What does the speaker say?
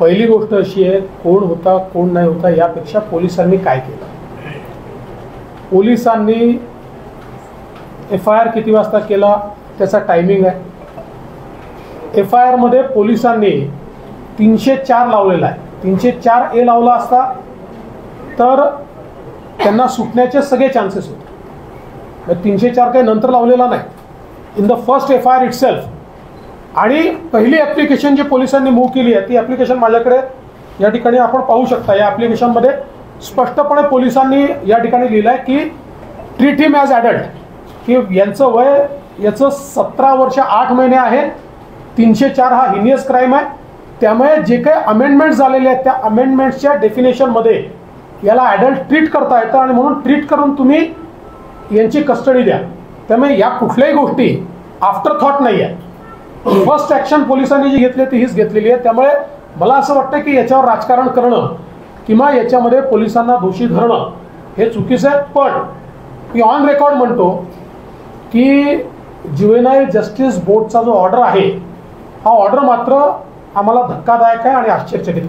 पहिली गोष्ट अशी आहे, कोण होता कोण नाही होता यापेक्षा पोलिसांनी काय केलं. पोलिसांनी FIR किती वाजता केला त्याचा टायमिंग आहे. FIR मध्ये पोलिसांनी 304 लावलेला आहे. 304A लावला असता तर त्यांना सुटण्याचे सगळे चान्सेस होते. 304 काही नंतर लावलेला नाही, in the first FIR itself. आणि पहिली ॲप्लिकेशन जी पोलिसांनी मूव्ह केली आहे ती ॲप्लिकेशन माझ्याकडे या ठिकाणी आपण पाहू शकता. या ॲप्लिकेशनमध्ये स्पष्टपणे पोलिसांनी या ठिकाणी लिहिलं आहे की ट्रीट हिम ॲज ॲडल्ट, की यांचं वय याचं 17 वर्ष 8 महिने आहे. 304 हा हिनियस क्राईम आहे. त्यामुळे जे काही अमेंडमेंट्स झालेले आहेत त्या अमेंडमेंट्सच्या डेफिनेशनमध्ये याला ॲडल्ट ट्रीट करता येतं आणि म्हणून ट्रीट करून तुम्ही यांची कस्टडी द्या. त्यामुळे या कुठल्याही गोष्टी आफ्टर थॉट नाही आहे. फर्स्ट ॲक्शन पोलिसांनी जी घेतली ती हीच घेतलेली आहे. त्यामुळे मला असं वाटतं की याच्यावर राजकारण करणं किंवा याच्यामध्ये पोलिसांना दोषी धरणं हे चुकीचं आहे. पण मी ऑन रेकॉर्ड म्हणतो की ज्युव्हेनाईल जस्टिस बोर्डचा जो ऑर्डर आहे हा ऑर्डर मात्र आम्हाला धक्कादायक आहे आणि आश्चर्यचकित